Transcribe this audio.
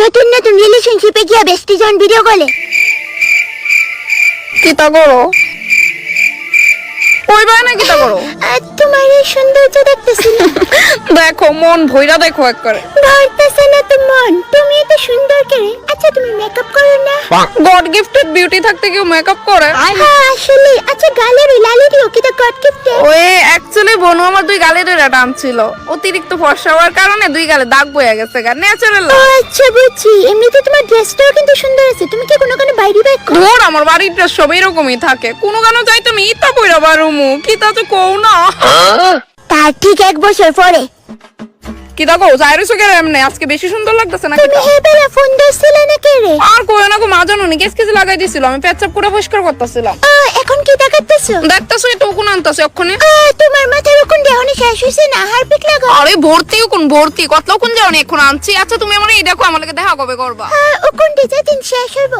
নতুন নতুন রিলেশনশিপে গিয়া বেস্টি জন ভিডিও কলে কিতা করো? কইবা না কিতা করো? তোমার এই সৌন্দর্য দেখতেছি না। দেখো মন ভইরা দেখো এক করে। ধরতেছে না তো মন, তুমি এত সুন্দর করে। আচ্ছা তুমি মেকআপ করো না? গড গিফটেড বিউটি থাকতে কেউ মেকআপ করে? হ্যাঁ আসলে। আচ্ছা গালের ওই লালিটিও কি তো গড গিফটেড? ওই অ্যাকচুয়ালি বনু আমার দুই গালে ধরে টানছিল, অতিরিক্ত ফর্সা হওয়ার কারণে দুই গালে দাগ বয়ে গেছে গা, ন্যাচারাল। ও আচ্ছা বুঝছি। এমনিতে তোমার ড্রেসটাও কিন্তু সুন্দর আছে। তুমি কি কোনো কোনো বাইরে বাইক করো? মোর আমার বাড়ির ড্রেস সব এরকমই থাকে, কোনো গানো যাই তুমি ইতা পইরা বারুমু কিতা তো কও না। তার ঠিক 1 বছর পরে কিতা কও চাইরছো কে এমনে? আজকে বেশি সুন্দর লাগতেছে না তুমি কিতা? হেবেলা ফোন দিছিলে না কে রে? আর কই না গো, মা জানো নি কেস কেসে লাগাই দিছিল, আমি পেচ্চাপ করে পরিষ্কার করতেছিলাম। এখন কি দেখাতেছো? দেখতাছো এই টুকুন আনতাছে ওখানে। তোমার মাথার ওখান দেহনি শেষ হইছে না? হারপিক লাগাও। আরে ভর্তি কোন ভর্তি কতলা কোন যাও নি এখন আনছি। আচ্ছা তুমি আমার এই দেখো, আমার লাগে দেখা কবে করবা? ওখান দিয়ে যেদিন শেষ হইব